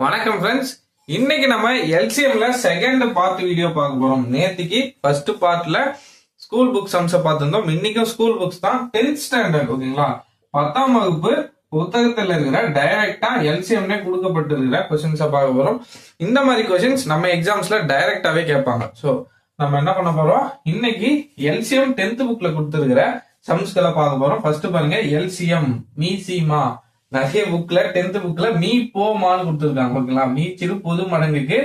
வணக்கம் ஃப்ரெண்ட்ஸ். இன்னைக்கு நம்ம எல்சிஎம்ல செகண்ட் பார்ட் வீடியோ பார்க்க போறோம். நேத்திக்கு ஃபர்ஸ்ட் பார்ட்ல ஸ்கூல் புக்ஸ் அம்சம் பார்த்திருந்தோம். இன்னைக்கும் ஸ்கூல் புக்ஸ் தான் 10th ஸ்டாண்டர்ட். ஓகேங்களா, 10ஆம் வகுப்பு புத்தகத்துல இருக்கிற டைரக்டா எல்சிஎம்னே கொடுக்கப்பட்டிருக்கிற கொஸ்டின்ஸை பார்க்க போறோம். இந்த மாதிரி கொஸ்டின்ஸ் நம்ம எக்ஸாம்ஸ்ல டைரக்டாவே கேட்பாங்க. ஸோ நம்ம என்ன பண்ண போறோம், இன்னைக்கு எல்சிஎம் 10th புக்ல கொடுத்திருக்கிற சம்ஸ்களை பார்க்க போறோம். ஃபர்ஸ்ட் பாருங்க, எல்சிஎம் மீசிமா. நிறைய புக்ல 10th புக்ல மீ போமான்னு கொடுத்துருக்காங்க. ஓகேங்களா, மீ சிறு பொது மடங்குக்கு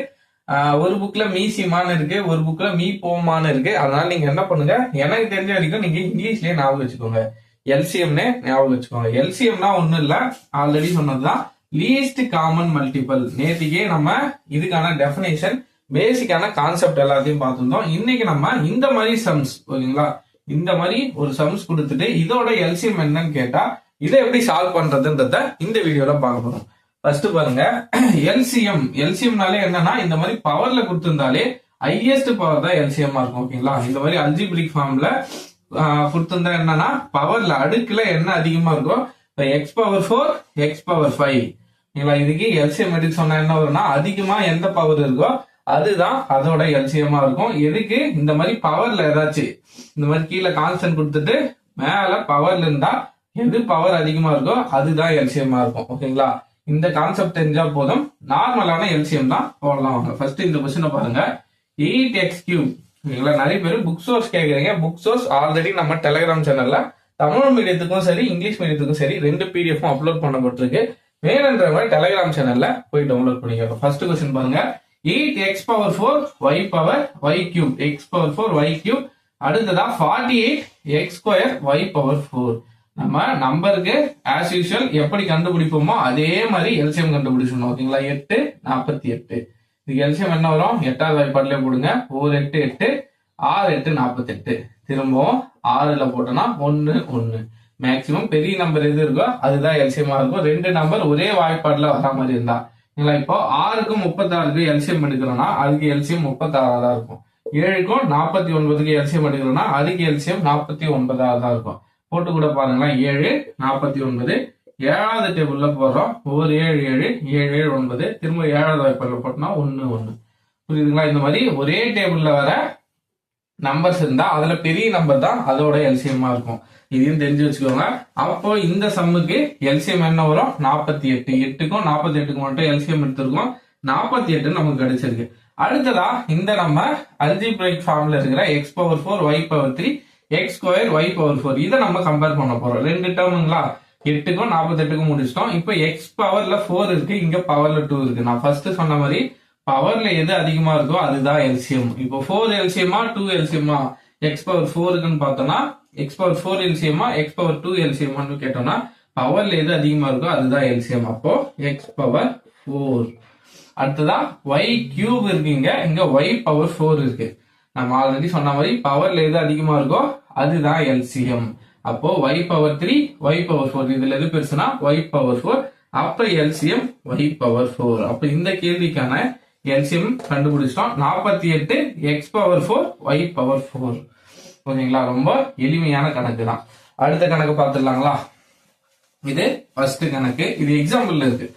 ஒரு புக்ல மீசிமான்னு இருக்கு, ஒரு புக்ல மீ போமான்னு இருக்கு. அதனால நீங்க என்ன பண்ணுங்க, எனக்கு தெரிஞ்ச வரைக்கும் நீங்க இங்கிலீஷ்லயே ஞாபகம் வச்சுக்கோங்க, எல்சிஎம்னே ஞாபகம் வச்சுக்கோங்க. எல்சிஎம்னா ஒண்ணும் இல்ல, ஆல்ரெடி சொன்னதுதான், லீஸ்ட் காமன் மல்டிபிள். நேத்திக்கே நம்ம இதுக்கான டெபினேஷன் பேசிக்கான கான்செப்ட் எல்லாத்தையும் பார்த்துருந்தோம். இன்னைக்கு நம்ம இந்த மாதிரி சம்ஸ், ஓகேங்களா, இந்த மாதிரி ஒரு சம்ஸ் கொடுத்துட்டு இதோட எல்சிஎம் என்னன்னு கேட்டா இதை எப்படி சால்வ் பண்றதுன்றத இந்த வீடியோல பார்க்க போறோம். ஃபர்ஸ்ட் பாருங்க, எல்சிஎம்னாலே என்னன்னா இந்த மாதிரி பவர்ல கொடுத்திருந்தாலே ஹையஸ்ட் பவர் தான் எல்சிஎம் இருக்கும். ஓகேங்களா, இந்த மாதிரி அல்ஜிபிரிக் ஃபார்ம்ல கொடுத்திருந்தா என்னன்னா பவர்ல அடுக்குல என்ன அதிகமா இருக்கோ, எக்ஸ் பவர் 4 எக்ஸ் பவர் 5. இதுக்கு எல்சிஎம் எடுத்து சொன்னா என்ன வரும்னா, அதிகமா எந்த பவர் இருக்கோ அதுதான் அதோட எல்சிஎம்மா இருக்கும். எதுக்கு, இந்த மாதிரி பவர்ல ஏதாச்சும் இந்த மாதிரி கீழே கான்ஸ்டன்ட் கொடுத்துட்டு மேல பவர்ல இருந்தா எது பவர் அதிகமா இருக்கோ அதுதான் எல்சிஎம்மா இருக்கும். ஓகேங்களா, இந்த கான்செப்ட் தெரிஞ்சா போதும், நார்மலான எல்சிஎம் தான் போடலாம். ஃபர்ஸ்ட் இந்த கொஸ்டினை பாருங்க, 8x3. ஓகேங்களா, நிறைய பேர் புக் சோர்ஸ் கேக்குறீங்க. புக் சோர்ஸ் ஆல்ரெடி நம்ம டெலிகிராம் சேனல்ல தமிழ் மீடியத்துக்கும் சரி இங்கிலீஷ் மீடியத்துக்கும் சரி 2 பிடிஎஃப் அப்லோட் பண்ணப்பட்டிருக்கு. வேணுன்ற மாதிரி டெலிகிராம் சேனல்ல போய் டவுன்லோட் பண்ணிக்கோங்க. ஃபர்ஸ்ட் கொஸ்டின் பாருங்க, 8x power 4 y power y cube, x power 4 y cube. அடுத்ததா 48 x ஸ்கொயர் y பவர் 4. நம்ம நம்பருக்கு ஆஸ் யூஷுவல் எப்படி கண்டுபிடிப்போமோ அதே மாதிரி எல்சிஎம் கண்டுபிடிச்சணும். ஓகேங்களா, 8 48. இதுக்கு எல்சிஎம் என்ன வரும், 8வது வாய்ப்பாட்டிலே போடுங்க. 4 8 8, 6 8 48. திரும்பவும் 6ல போட்டோம்னா 1 1. மேக்சிமம் பெரிய நம்பர் எது இருக்கோ அதுதான் எல்சிஎம்மா இருக்கும். 2 நம்பர் ஒரே வாய்ப்பாட்டுல வர மாதிரி இருந்தா. இப்போ 6க்கும் 36க்கு எல்சிஎம் எடுக்கிறோம்னா அதுக்கு எல்சிஎம் 36 தான் இருக்கும். 7க்கும் 49க்கு எல்சிஎம் எடுக்கிறோம்னா அதுக்கு எல்சிஎம் 49 தான் இருக்கும். போட்டு கூட பாருங்களேன், 7 49. 7வது டேபிள்ல போடுறோம், 1 7 7 7 7 9. திரும்ப 7வது வாய்ப்பாடுல போட்டோம்னா 1 1. புரியுதுங்களா, இந்த மாதிரி ஒரே டேபிள்ல வர நம்பர்ஸ் இருந்தா அதுல பெரிய நம்பர் தான் அதோட எல்சிஎம்மா இருக்கும். இதையும் தெரிஞ்சு வச்சுக்கோங்க. அப்போ இந்த சம்முக்கு எல்சிஎம் என்ன வரும், 48. 8க்கும் 48க்கும் மட்டும் எல்சிஎம் எடுத்திருக்கோம், 48 நமக்கு கிடைச்சிருக்கு. அடுத்ததா இந்த நம்ம அல்ஜிபிரிக் ஃபார்ம்ல இருக்கிற x power 4 y power 3 X square y power 4 இதை நம்ம கம்பேர் பண்ண போறோம். 2 டேர்முங்களா, 8க்கும் 48க்கும் முடிச்சிட்டோம். இப்போ எக்ஸ் பவர்ல 4 இருக்கு, இங்க பவர்ல 2 இருக்கு. நான் ஃபர்ஸ்ட் சொன்ன மாதிரி பவர்ல எது அதிகமா இருக்கோ அதுதான் எல்சிஎம். இப்போ 4 எல்சிஎம்மா 2 எல்சிஎம்மா, எக்ஸ் பவர் 4க்குன்னு பார்த்தோம்னா எக்ஸ் பவர் 4 எல்சிஎம்மா எக்ஸ் பவர் 2 எல்சிஎம்மான்னு கேட்டோம்னா பவர்ல எது அதிகமா இருக்கோ அதுதான் எல்சிஎம். அப்போ எக்ஸ் பவர் 4. அடுத்ததா y கியூப் இருக்குங்க, இங்க y பவர் 4 இருக்கு. நம்ம ஆல்ரெடி சொன்ன மாதிரி பவர்ல எது அதிகமா இருக்கோ அதுதான் எல்சிஎம். அப்போ y பவர் 3 y பவர் 4, இதுல எது பெருசுனா y பவர் 4. அப்ப எல்சிஎம் y பவர் 4. அப்ப இந்த கேள்விக்கான எல்சிஎம் கண்டுபிடிச்சிட்டோம். 48 x பவர் 4 y பவர் 4. ஓகேங்களா, ரொம்ப எளிமையான கணக்கு தான். அடுத்த கணக்கு பார்த்துடலாங்களா. இது ஃபர்ஸ்ட் கணக்கு, இது எக்ஸாம்பிள்ல இருக்கு.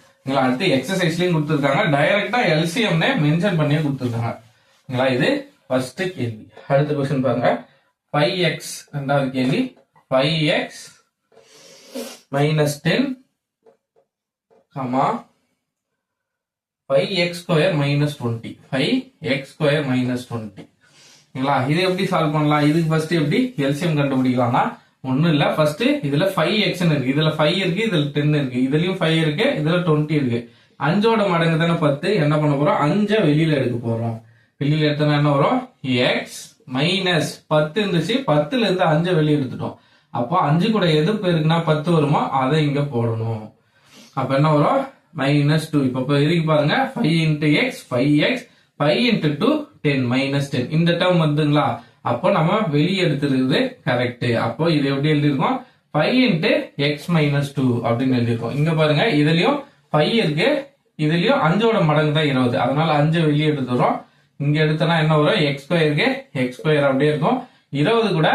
அடுத்து எக்ஸசைஸ்லயும் கொடுத்துருக்காங்க, டைரக்டா எல்சிஎம்னே மென்ஷன் பண்ணியே கொடுத்துருக்காங்க. இது ஃபர்ஸ்ட் கேள்வி. அடுத்த கொஸ்டின் பாருங்க, 5x. ரெண்டாவது கேள்வி, 5x minus 10 5x square minus 20. 5x square minus 20. இது எப்படி சால்வ் பண்ணலாம், இதுக்கு ஃபர்ஸ்ட் எப்படி எல்சிஎம் கண்டுபிடிக்கலாம்னா ஒண்ணும் இல்ல, ஃபர்ஸ்ட் இதுல 5x இருக்கு, இதுல 5 இருக்கு, இதுல 10 இருக்கு, இதுலயும் 5 இருக்கு, இதுல 20 இருக்கு. 5ஓட மடங்கு தானே 10. என்ன பண்ண போறோம், 5 வெளியில எடுக்க போறோம். வெளியில எடுத்தா என்ன வரும், x மைனஸ் 10 இருந்துச்சு, 10ல இருந்து 5 வெளியே எடுத்துட்டோம். அப்போ 5 கூட எது பேருக்குன்னா 10 வருமோ அதை இங்க போடணும். அப்ப என்ன வரும், மைனஸ் 2. இப்ப இருக்கு பாருங்க, 5 into X 5x, 5 into 2 10 minus 10. இந்த டேர்ம் வந்துங்களா, அப்போ நம்ம வெளியே எடுத்துருக்குது கரெக்ட். அப்போ இது எப்படி எழுதிருக்கோம், 5 இன்டு எக்ஸ் மைனஸ் 2 அப்படின்னு எழுதிருக்கோம். இங்க பாருங்க, இதுலயும் 5 இருக்கு, இதுலயும் 5ஓட மடங்கு தான் 20. அதனால 5 வெளியே எடுத்துறோம். இங்க எடுத்தனா என்ன வரும், எக்ஸ் ஸ்கொயருக்கு எக்ஸ் ஸ்கொயர் அப்படியே இருக்கும். 20 கூட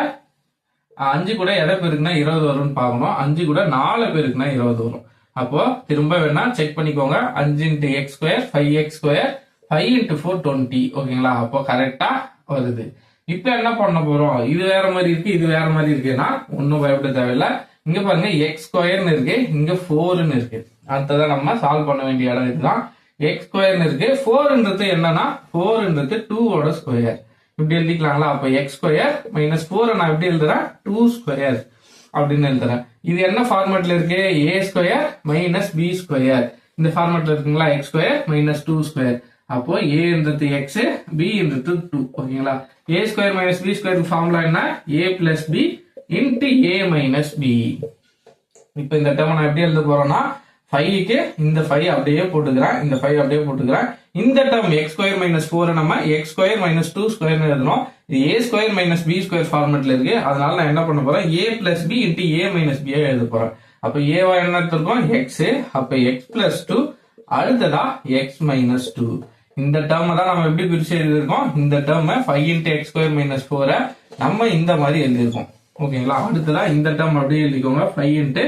5 கூட எதை பேருக்குன்னா 20 வரும்னு பார்க்கணும். 5 கூட 4 பேருக்குன்னா 20 வரும். அப்போ திரும்ப வேணா செக் பண்ணிக்கோங்க. 5 into x square 5x square 5 into 4 20. ஓகேங்களா? அப்போ கரெக்டா வருது. இப்ப என்ன பண்ண போறோம்? இது வேற மாதிரி இருக்கு, இது வேற மாதிரி இருக்குன்னா ஒன்னும் பயப்பட தேவையில்ல. இங்க பாருங்க x ஸ்கொயர்னு இருக்கு, இங்க 4ன்னு இருக்கு. அடுத்ததான் நம்ம சால்வ் பண்ண வேண்டிய இடம் இதுதான். x ஸ்கொயர்னு இருக்கு, 4ன்றது என்னன்னா 4ன்றது 2ஓட ஸ்கொயர். இப்படி எழுதிக்கலாங்களா? அப்ப x ஸ்கொயர் மைனஸ் 4 நான் எப்படி எழுதுறேன்? 2 ஸ்கொயர் அப்படின்னு எழுதுறேன். இது என்ன ஃபார்மேட்ல இருக்கு? a square minus b square இந்த ஃபார்மேட்ல இருக்குங்களா? x square minus 2 square. அப்போ a x, b 2. ஓகேங்களா? a square minus b square formula என்ன? a plus b into a minus b. இப்ப இந்த டேர்ம் நான் எப்படி எழுத போறேன்னா 5க்கு இந்த 5 அப்படியே போட்டுக்கிறேன், இந்த 5 அப்படியே போட்டுக்கிறேன். இந்த டேர்ம் x ஸ்கொயர் மைனஸ் 4 நம்ம x ஸ்கொயர் மைனஸ் 2 ஸ்கொயர் எழுதணும். இது a square minus b square ஃபார்மேட்ல இருக்கு. அதனால நான் என்ன பண்ண போறேன்? a plus b into a minus b எழுத போறேன். அப்ப a வா என்ன எடுத்துருக்கோம்? x. அப்ப x பிளஸ் 2 அடுத்ததா x மைனஸ் 2. இந்த டேர்ம் தான் நம்ம எப்படி பிரிச்சு எழுதிருக்கோம்? இந்த term 5 into x square minus 4 நம்ம இந்த மாதிரி எழுதிருக்கோம். ஓகேங்களா? அடுத்ததா இந்த டேர்ம் அப்படியே எழுதிக்கோங்க, 5 into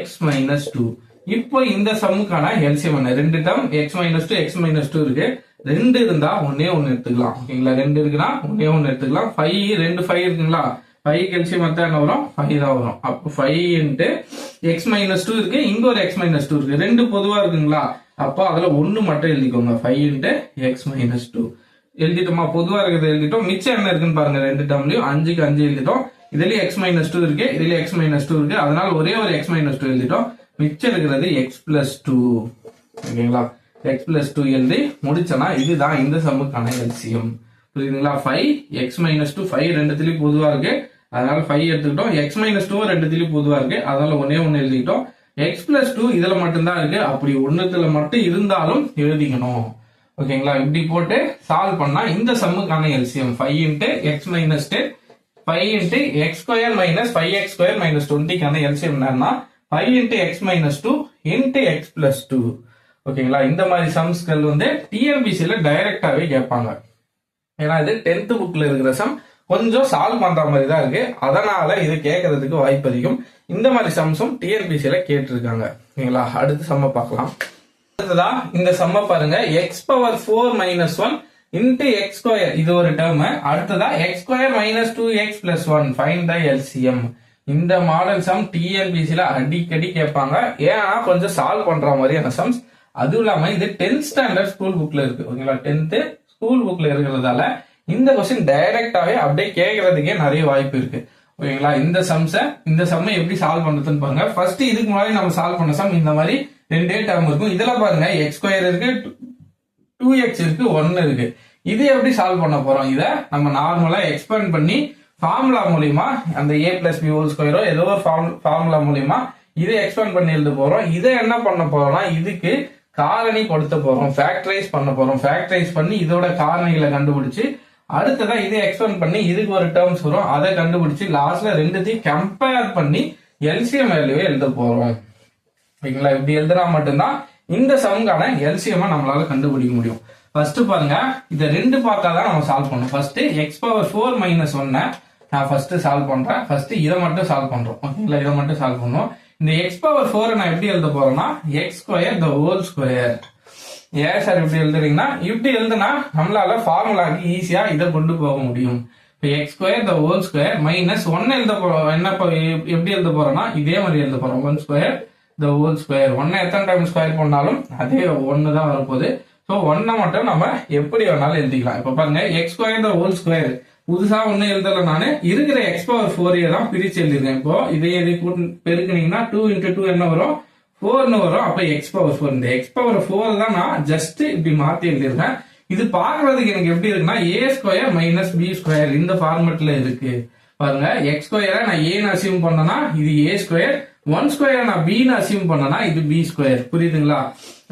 x மைனஸ் 2. இப்போ இந்த சம்முக்கான எல்சிஎம் என்ன? ரெண்டு term x minus 2 x minus 2 இருக்கு. 2 இருந்தா ஒன்னே ஒன்னு எடுத்துக்கலாம். ஓகேங்களா? 2 இருக்குன்னா ஒன்னே ஒன்னு எடுத்துக்கலாம். 5 5 இருக்குங்களா? 5 எல்சிஎம் என்ன வரும்? 5 தான் வரும். அப்போ 5 into x மைனஸ் 2 இருக்கு, இங்க ஒரு x மைனஸ் 2 இருக்கு. 2 பொதுவா இருக்குங்களா? அப்போ அதுல ஒன்னு மட்டும் எழுதிக்கோங்க, 5 into x மைனஸ் 2 எழுதிட்டோமா? பொதுவா இருக்கிறது எழுதிட்டோம். மிச்சம் என்ன இருக்குன்னு பாருங்க. ரெண்டு டேர்ம்லயும் 5க்கு 5 எழுதிட்டோம். இதுலயும் x மைனஸ் 2 இருக்கு, இதுலயும் x மைனஸ் 2 இருக்கு. அதனால ஒரே ஒரு x மைனஸ் 2 எழுதிட்டோம். மிச்சம் இருக்கிறது x பிளஸ் 2. ஓகேங்களா? x பிளஸ் 2 எழுதி முடிச்சனா இதுதான் இந்த சம்முக்கான எல்சிஎம். புரியுதுங்களா? 5 x மைனஸ் 2 5 ரெண்டுத்திலயும் பொதுவா இருக்கு, அதனால 5 எடுத்துக்கிட்டோம். x மைனஸ் 2 ரெண்டுத்திலயும் பொதுவா இருக்கு, அதனால ஒன்னே ஒன்னு எழுதிக்கிட்டோம். x பிளஸ் 2 இதுல மட்டும்தான் இருக்கு, அப்படி ஒண்ணுத்துல மட்டும் இருந்தாலும் எழுதிக்கணும். ஓகேங்களா? இப்படி போட்டு சால்வ் பண்ணா இந்த சம்முக்கான LCM 5 into x minus 10 5 into x square minus 5x square minus 20க்கான எல்சிஎம் என்னன்னா 5 into x minus 2 into x plus 2. ஓகேங்களா? இந்த மாதிரி சம்ஸ்கள் வந்து டிஎன்பிசில டைரக்டாவே கேட்பாங்க. ஏன்னா இது 10th புக்ல இருக்கிற சம் கொஞ்சம் சால்வ் பண்ற மாதிரி தான் இருக்கு, அதனால இது கேட்கறதுக்கு வாய்ப்பு அதிகம். இந்த மாதிரி சம்ஸும் டிஎன்பிசில கேட்டிருக்காங்க. ஓகேங்களா? அடுத்த சம்ம பார்க்கலாம். அடுத்ததா இந்த சம்ம பாருங்க, x power 4 minus 1 into x square இது ஒரு டேர்ம். அடுத்ததா x square minus 2x plus 1 find the LCM. இந்த மாடல் சம் டிஎன்பிசில அடிக்கடி கேட்பாங்க, ஏன்னா கொஞ்சம் சால்வ் பண்ற மாதிரியான சம்ஸ். அதுவும் இல்லாம இது 10th ஸ்டாண்டர்ட் ஸ்கூல் புக்ல இருக்கு. ஓகேங்களா? 10th ஸ்கூல் புக்ல இருக்கிறதால இந்த கொஸ்டின் டைரக்டாவே அப்படியே கேட்கறதுக்கே நிறைய வாய்ப்பு இருக்கு. ஓகேங்களா? இந்த சம்மை எப்படி சால்வ் பண்றதுன்னு பாருங்க. ஃபர்ஸ்ட் இதுக்கு முன்னாடி நம்ம சால்வ் பண்ண சம் இந்த மாதிரி ரெண்டே டேர்ம் இருக்கும். இதுல பாருங்க x ஸ்கொயர் இருக்கு, 2x இருக்கு, 1 இருக்கு. இது எப்படி சால்வ் பண்ண போறோம்? இத நம்ம நார்மலா எக்ஸ்பேண்ட் பண்ணி ஃபார்முலா மூலியமா அந்த a பிளஸ் b ஹோல் ஸ்கொயரோ ஏதோ ஒரு ஃபார்முலா மூலியமா இதை எக்ஸ்பேண்ட் பண்ணி எழுத போறோம். இதை என்ன பண்ண போறோம்னா இதுக்கு காரணி கொடுத்த போறோம், ஃபேக்டரைஸ் பண்ண போறோம். ஃபேக்டரைஸ் பண்ணி இதோட காரணிகளை கண்டுபிடிச்சு அடுத்ததான் இதை எக்ஸ்பேண்ட் பண்ணி இதுக்கு ஒரு டேர்ம்ஸ் வரும், அதை கண்டுபிடிச்சு லாஸ்ட்ல ரெண்டுத்தையும் கம்பேர் பண்ணி எல்சிஎம் வேல்யூவை எழுத போறோம். ஓகேங்களா? இப்படி எழுதுனா மட்டும்தான் இந்த சம்கான எல்சிஎம் நம்மளால கண்டுபிடிக்க முடியும். ஃபர்ஸ்ட் பாருங்க, இதை ரெண்டு பார்த்தா தான் நம்ம சால்வ் பண்ணணும். ஃபர்ஸ்ட் x பவர் 4 மைனஸ் 1 நான் ஃபர்ஸ்ட் சால்வ் பண்றேன். ஃபர்ஸ்ட் இதை மட்டும் சால்வ் பண்றோம். ஓகேங்களா? இதை மட்டும் சால்வ் பண்ணுவோம். இந்த x பவர் 4 நான் எப்படி எழுத போறேன்னா x square the whole square. ஏன் சார் இப்படி எழுதுறீங்கன்னா, இப்படி எழுதுனா நம்மளால ஃபார்முலாக்கு ஈஸியா இதை கொண்டு போக முடியும். இப்போ x square the whole square minus 1 எழுத போறோம். என்ன எப்படி எழுத போறோம்னா இதே மாதிரி எழுத போறோம், 1 ஸ்கொயர் த ஹோல் ஸ்கொயர். 1 எத்தனை டைம் ஸ்கொயர் பண்ணாலும் அதே 1 தான் வரப்போகுது. ஸோ 1 மட்டும் நம்ம எப்படி வேணாலும் எழுதிக்கலாம். இப்ப பாருங்க, x square the whole square புதுசா ஒண்ணு எழுதல, நானு இருக்கிற x பவர் 4 தான் பிரிச்சு எழுதிருக்கேன். இப்போ இதே பெருக்கினீங்கன்னா 2 into 2 என்ன வரும்? 4 வரும். அப்ப x பவர் 4, இந்த x பவர் 4 தான் நான் ஜஸ்ட் இப்படி மாத்தி எழுதிருக்கேன். இது பாக்குறதுக்கு எனக்கு எப்படி இருக்குன்னா a square minus b square இந்த ஃபார்மெட்ல இருக்கு. பாருங்க, x ஸ்கொயரை நான் a அசியூம் பண்ணனா இது a ஸ்கொயர், 1 ஸ்கொயர் நான் b அசியூம் பண்ணனா இது b ஸ்கொயர். புரியுதுங்களா?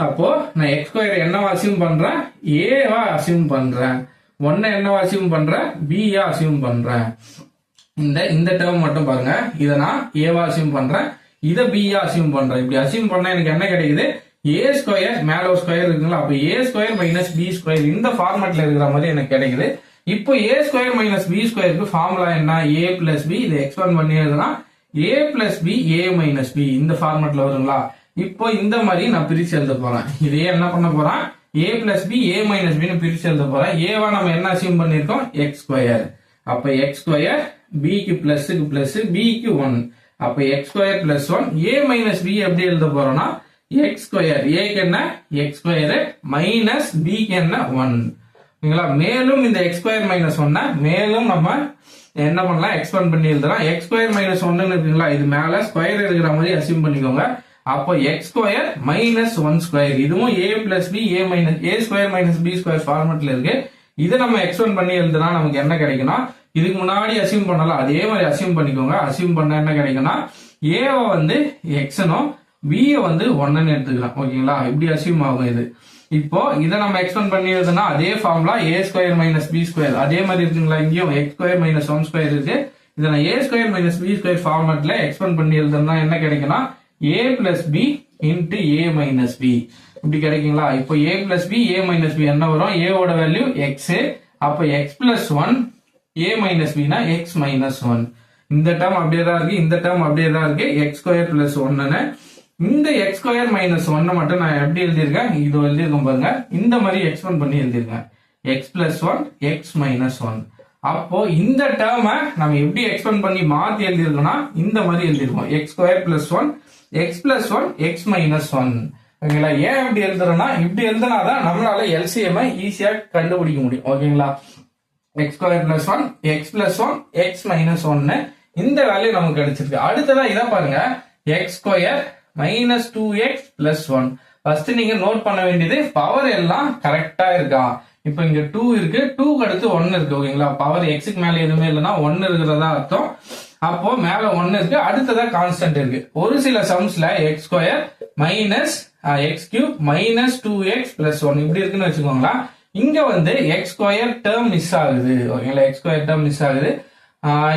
அப்போ நான் x ஸ்கொயர் என்னவா அசியூம் பண்றேன்? a வா அசியூம் பண்றேன். 1 என்னவா அசியூம் பண்றேன்? b அசியூம் பண்றேன். இந்த டேர்ம் மட்டும் பாருங்க, இதை நான் a வா அசியூம் பண்றேன், இதை b அசியூம் பண்றேன். இப்படி அசியூம் பண்ணா எனக்கு என்ன கிடைக்குது? a ஸ்கொயர் மேல ஒரு ஸ்கொயர் இருக்குங்களா, அப்ப a square minus b square இந்த ஃபார்மேட்ல இருக்கிற மாதிரி எனக்கு கிடைக்குது. இப்போ a ஸ்கொயர் மைனஸ் b ஸ்கொயருக்கு ஃபார்முலா என்ன? a plus b. இதை எக்ஸ்பேண்ட் பண்ணி எழுதுனா a plus b a minus b இந்த ஃபார்மேட்ல வருங்களா. இப்போ இந்த மாதிரி நான் பிரிச்சு எழுத போறேன். இதே என்ன பண்ண போறேன், a plus B a minus b பிரிச்சு எழுத போறேன். ஏவா நம்ம என்ன அசியூம் பண்ணிருக்கோம், எக்ஸ் ஸ்கொயர். அப்ப எக்ஸ் ஸ்கொயர் பிக்கு பிளஸ்க்கு பிளஸ் பிக்கு 1. அப்ப X square plus 1 a minus b எப்படி எழுத போறோம்னா எக்ஸ் ஸ்கொயர். ஏக்கு என்ன எக்ஸ் ஸ்கொயர் மைனஸ் பிக்கு என்ன 1. ஓகேங்களா. மேலும் இந்த எக்ஸ் ஸ்கொயர் மைனஸ் 1 மேலும் நம்ம என்ன பண்ணலாம், எக்ஸ்பேண்ட் பண்ணி எழுதலாம். எக்ஸ் ஸ்கொயர் மைனஸ் 1 இருக்குங்களா, இது மேல ஸ்கொயர் இருக்கிற மாதிரி அசியூம் பண்ணிக்கோங்க. அப்போ எக்ஸ் ஸ்கொயர் மைனஸ் 1 ஸ்கொயர். இதுவும் a plus B a minus a square minus b square ஃபார்மேட்ல இருக்கு. இதை நம்ம எக்ஸ்பேண்ட் பண்ணி எழுதுனா நமக்கு என்ன கிடைக்கும்னா, இதுக்கு முன்னாடி அசியூம் பண்ணலாம் அதே மாதிரி அசியூம் பண்ணிக்கோங்க. அசியூம் பண்ண என்ன கிடைக்கும்னா ஏவை வந்து எக்ஸ்னும் b வந்து 1ன்னு எடுத்துக்கலாம். ஓகேங்களா, இப்படி அசியூம் ஆகும் இது. இப்போ இதை நம்ம எக்ஸ்பேண்ட் பண்ணி எழுதுனா அதே formula a square minus b square அதே மாதிரி இருக்குங்களா. இங்கேயும் எக்ஸ் ஸ்கொயர் மைனஸ் 1 ஸ்கொயர் இருக்கு. இதை நான் a square minus b square ஃபார்மேட்ல எக்ஸ்பேண்ட் பண்ணி எழுதுனா என்ன கிடைக்கும்னா a plus b into a minus b இப்படி கிடைக்குங்களா. இப்போ a plus B a minus b என்ன வரும், a ஓட வேல்யூ எக்ஸ். அப்ப எக்ஸ் பிளஸ் 1 a மைனஸ் பினா எக்ஸ் மைனஸ் 1. இந்த டேர்ம் அப்படியே தான் இருக்கு, இந்த டேர்ம் அப்படியே தான் இருக்கு. X square plus 1. இந்த எக்ஸ் ஸ்கொயர் மைனஸ் 1 மட்டும் நான் எப்படி எழுதியிருக்கேன், இது எழுதியிருக்கேன் பாருங்க. இந்த மாதிரி எக்ஸ்பேண்ட் பண்ணி எழுதியிருக்கேன். X plus 1 x minus 1. அப்போ இந்த டேர்மை நம்ம எப்படி எக்ஸ்பேண்ட் பண்ணி மாத்தி எழுதிருக்கோம்னா இந்த மாதிரி எழுதிருக்கோம். X square plus 1 x plus 1 x minus 1. ஓகேங்களா. ஏன் இப்படி எழுதுறோம்னா இப்படி எழுதுனாதான் நம்மளால எல்சிஎம் ஈஸியா கண்டுபிடிக்க முடியும். ஓகேங்களா. X square plus 1 x plus 1 x minus 1 இந்த வேல்யூ நமக்கு கிடைச்சிருக்கு. அடுத்ததா இதை பாருங்க, X square minus 2x plus 1. First நீங்க நோட் பண்ண வேண்டியது பவர் எல்லாம் கரெக்டா இருக்கா. இப்ப இங்க 2 இருக்கு, 2க்கு அடுத்து 1 இருக்கு. ஓகேங்களா. பவர் எக்ஸுக்கு மேல எதுவுமே இல்லைன்னா 1 இருக்கிறதா அர்த்தம். அப்போ மேல 1 இருக்கு, அடுத்ததா கான்ஸ்டன்ட் இருக்கு. ஒரு சில சம்ஸ்ல x square minus x cube minus 2x plus 1 இப்படி இருக்குன்னு வச்சுக்கோங்களா. இங்க வந்து எக்ஸ் ஸ்கொயர் டேர்ம் மிஸ் ஆகுது. ஓகேங்களா. எக்ஸ் ஸ்கொயர் டேர்ம் மிஸ் ஆகுது.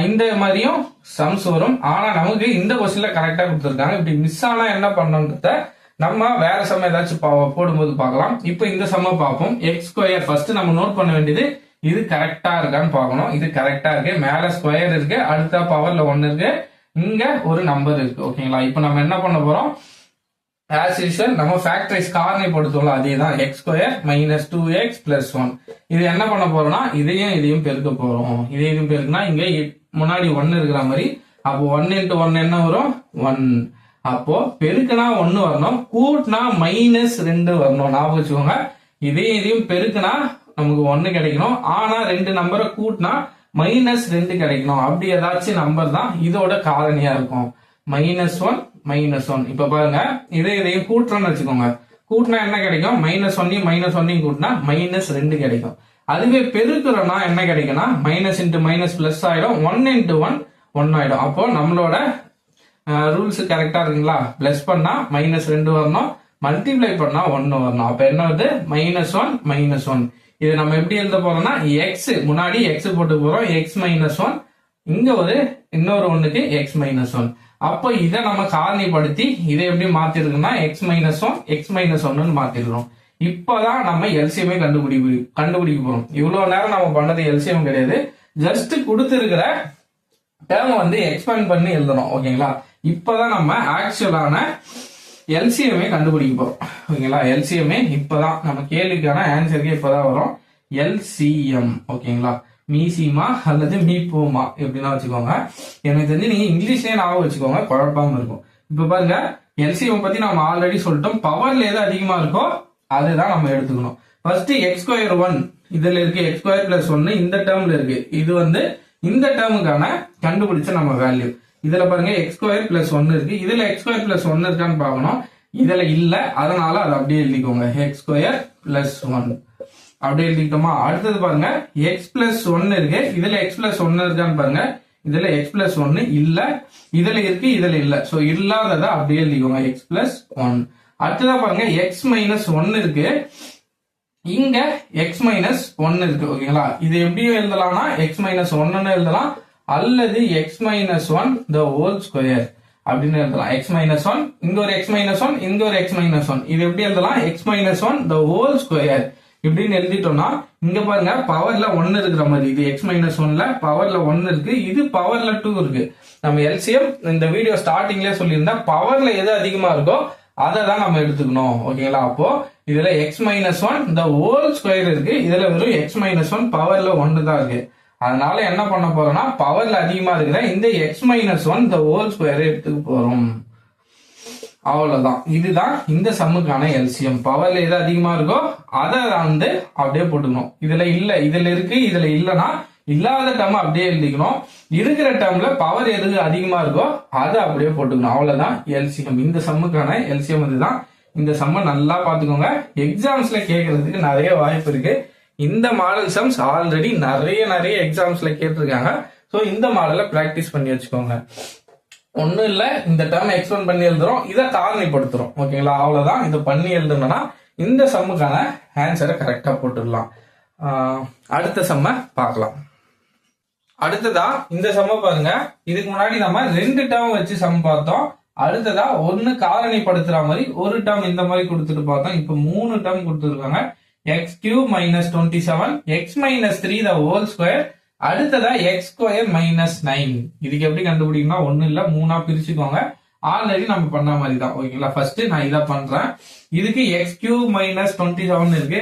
இந்த மாதிரியும் சம்ஸ் வரும். ஆனா நமக்கு இந்த கொஸ்டின்ல கரெக்டா கொடுத்துருக்காங்க. இப்படி மிஸ் ஆனா என்ன பண்ணணும்ன்றத நம்ம வேற சம் ஏதாச்சும் போடும்போது பார்க்கலாம். இப்போ இந்த சம்ம பார்ப்போம். எக்ஸ் ஸ்கொயர் ஃபர்ஸ்ட் நம்ம நோட் பண்ண வேண்டியது இது கரெக்டா இருக்கான்னு பார்க்கணும். இது கரெக்டா இருக்கு, மேல ஸ்கொயர் இருக்கு, அடுத்த பவர்ல 1 இருக்கு, இங்க ஒரு நம்பர் இருக்கு. ஓகேங்களா. இப்போ நம்ம என்ன பண்ண போறோம், ஆஸ் யூஷுவல் நம்ம ஃபேக்டரைஸ் காரணி படுத்தோம்ல அதேதான். X square minus 2x plus 1 இது என்ன பண்ண போறோம்னா இதையும் பெருக்க போறோம். இதையும் பெருக்குனா இங்க முன்னாடி 1 இருக்கிற மாதிரி. அப்போ 1 இன்ட்டு 1 என்ன வரும் 1. அப்போ பெருக்குனா 1 வரணும், கூட்டினா மைனஸ் 2 வரணும். ஞாபகம் வச்சுக்கோங்க. இதையும் பெருக்குனா நமக்கு 1 கிடைக்கணும். ஆனா 2 நம்பரை கூட்டினா மைனஸ் 2 கிடைக்கணும். அப்படி ஏதாச்சும் நம்பர் தான் இதோட காரணியா இருக்கும். Minus 1 minus 1. இப்ப பாருங்க, இதையும் கூட்டுறோம்னு வச்சுக்கோங்க. கூட்டினா என்ன கிடைக்கும், மைனஸ் 1 கூட்டினா மைனஸ் 2 கிடைக்கும். அதுவே பெருக்கிறோம்னா என்ன கிடைக்கும்னா மைனஸ் இன்ட்டு மைனஸ் பிளஸ் ஆயிடும், 1 இன்ட்டு 1 1 ஆயிடும். அப்போ நம்மளோட ரூல்ஸ் கரெக்டா இருக்குங்களா. பிளஸ் பண்ணா மைனஸ் 2 வரணும், மல்டிப்ளை பண்ணா 1 வரணும். அப்ப என்ன வருது மைனஸ் 1 மைனஸ் 1. இது நம்ம எப்படி எழுத போறோம்னா எக்ஸ் முன்னாடி எக்ஸ் போட்டு போறோம், எக்ஸ் மைனஸ் 1, இங்க ஒரு இன்னொரு 1க்கு எக்ஸ் மைனஸ் 1. அப்போ இதை நம்ம காரணிப்படுத்தி இதை எப்படி மாத்திருக்கோம்னா எக்ஸ் மைனஸ் 1 எக்ஸ் மைனஸ் 1 மாத்திருக்கிறோம். இப்பதான் நம்ம எல்சிஎம் கண்டுபிடிக்க போறோம். இவ்வளவு நேரம் நம்ம பண்ணது எல்சிஎம் கிடையாது, ஜஸ்ட் கொடுத்திருக்கிற டேர்ம் வந்து எக்ஸ்பேண்ட் பண்ணி எழுதணும். ஓகேங்களா. இப்பதான் நம்ம ஆக்சுவலான எல்சிஎம்ஐ கண்டுபிடிக்க போறோம். ஓகேங்களா. எல்சிஎம்ஐ இப்பதான் நம்ம கேள்விக்கான ஆன்சருக்கு இப்பதான் வரும். எல்சிஎம் ஓகேங்களா. மீசிமா அல்லது மீப்போமா எப்படின்னா வச்சுக்கோங்க. எனக்கு தெரிஞ்சு நீங்க இங்கிலீஷ்லயே ஞாபகம் வச்சுக்கோங்க, குழப்பாம இருக்கும். இப்ப பாருங்க, எல்சிஎம் பத்தி நம்ம ஆல்ரெடி சொல்லிட்டோம். பவர்ல எது அதிகமா இருக்கோ அதுதான் நம்ம எடுத்துக்கணும். ஃபர்ஸ்ட் எக்ஸ் ஸ்கொயர் 1 இதுல இருக்கு, எக்ஸ் ஸ்கொயர் பிளஸ் 1 இந்த டேர்ம்ல இருக்கு. இது வந்து இந்த டேர்முக்கான கண்டுபிடிச்ச நம்ம வேல்யூ. இதுல பாருங்க எக்ஸ் ஸ்கொயர் பிளஸ் 1 இருக்கு, இதுல எக்ஸ் ஸ்கொயர் பிளஸ் 1 இருக்கான்னு பாக்கணும். இதுல இல்ல, அதனால அதை அப்படியே எழுதிக்கோங்க. எக்ஸ் ஸ்கொயர் பிளஸ் 1 அப்படியே எழுதிக்கிட்டோமா. அடுத்தது பாருங்க எக்ஸ் பிளஸ் 1 இருக்கு, இதுல எக்ஸ் பிளஸ் 1 இருக்கான்னு பாருங்க. இதுல எக்ஸ் பிளஸ் 1 இல்ல, இதுல இருக்கு, இதுல இல்ல. சோ இல்லாததை அப்படியே எழுதிக்கோங்க எக்ஸ் பிளஸ் 1. அடுத்ததா பாருங்க எக்ஸ் மைனஸ் 1 இருக்கு, இங்க எக்ஸ் மைனஸ் 1 இருக்கு. ஓகேங்களா. இது எப்படியும் எழுதலாம்னா எக்ஸ் மைனஸ் 1 எழுதலாம், அல்லது X minus 1 the whole square அப்படின்னு எழுதலாம். எக்ஸ் மைனஸ் 1 இங்க ஒரு எக்ஸ் மைனஸ் 1 இங்க ஒரு எக்ஸ் மைனஸ் 1. இது எப்படி எழுதலாம், X minus 1 the whole square இப்படின்னு எழுதிட்டோம்னா இங்க பாருங்க பவர்ல 1 இருக்கிற மாதிரி. இது எக்ஸ் மைனஸ் 1ல பவர்ல 1 இருக்கு, இது பவர்ல 2 இருக்கு. நம்ம எல்சிஎம் இந்த வீடியோ ஸ்டார்டிங்லேயே சொல்லியிருந்தா பவர்ல எது அதிகமா இருக்கோ அதை தான் நம்ம எடுத்துக்கணும். ஓகேங்களா? அப்போ இதுல x-1 இந்த ஹோல் ஸ்கொயர் இருக்கு, இதுல வெறும் x-1 பவர்ல 1 தான் இருக்கு. அதனால என்ன பண்ண போறோம்னா பவர்ல அதிகமா இருக்கிற இந்த x-1 இந்த ஹோல் ஸ்கொயர் எடுத்துக்க போறோம். அவ்வளவுதான். இதுதான் இந்த சம்முக்கான எல்சிஎம். பவர்ல எது அதிகமா இருக்கோ அதை வந்து அப்படியே போட்டுக்கணும். இதுல இல்ல, இதுல இருக்கு, இதுல இல்லைன்னா இல்லாத டேர்ம் அப்படியே எழுதிக்கணும். இருக்கிற டேர்ம்ல பவர் எது அதிகமா இருக்கோ அதை அப்படியே போட்டுக்கணும். அவ்வளவுதான் எல்சிஎம். இந்த சம்முக்கான எல்சிஎம் இதுதான். இந்த சம்ம நல்லா பாத்துக்கோங்க. எக்ஸாம்ஸ்ல கேட்கறதுக்கு நிறைய வாய்ப்பு இருக்கு. இந்த மாடல் சம்ஸ் ஆல்ரெடி நிறைய எக்ஸாம்ஸ்ல கேட்டிருக்காங்க. சோ இந்த மாடலை பிராக்டிஸ் பண்ணி வச்சுக்கோங்க. ஒன்னும் இல்ல, இந்த டேர்ம் எக்ஸ்பிளைன் பண்ணி எழுதுறோம், இதை காரணிப்படுத்துறோம். ஓகேங்களா? அவ்வளவுதான். இதை பண்ணி எழுதுனா இந்த சம்முக்கான ஆன்சரை கரெக்டா போட்டுடலாம். அடுத்த சம்ம பார்க்கலாம். அடுத்ததா இந்த சம்ம பாருங்க. இதுக்கு முன்னாடி நம்ம 2 டேர்ம் வச்சு சம் பார்த்தோம். அடுத்ததா ஒன்னு காரணிப்படுத்துற மாதிரி ஒரு டேர்ம் இந்த மாதிரி கொடுத்துட்டு பார்த்தோம். இப்ப 3 டேர்ம் கொடுத்துருக்காங்க. x³ - 27 x - 3 the whole square. அடுத்ததா x² - 9. இதுக்கு எப்படி கண்டுபிடிக்கணும்னா ஒண்ணு இல்ல, 3ஆ பிரிச்சுக்கோங்க. ஆல்ரெடி நம்ம பண்ண மாதிரி தான். ஓகேங்களா? ஃபர்ஸ்ட் நான் இதை பண்றேன். இதுக்கு x³ - 27 இருக்கு,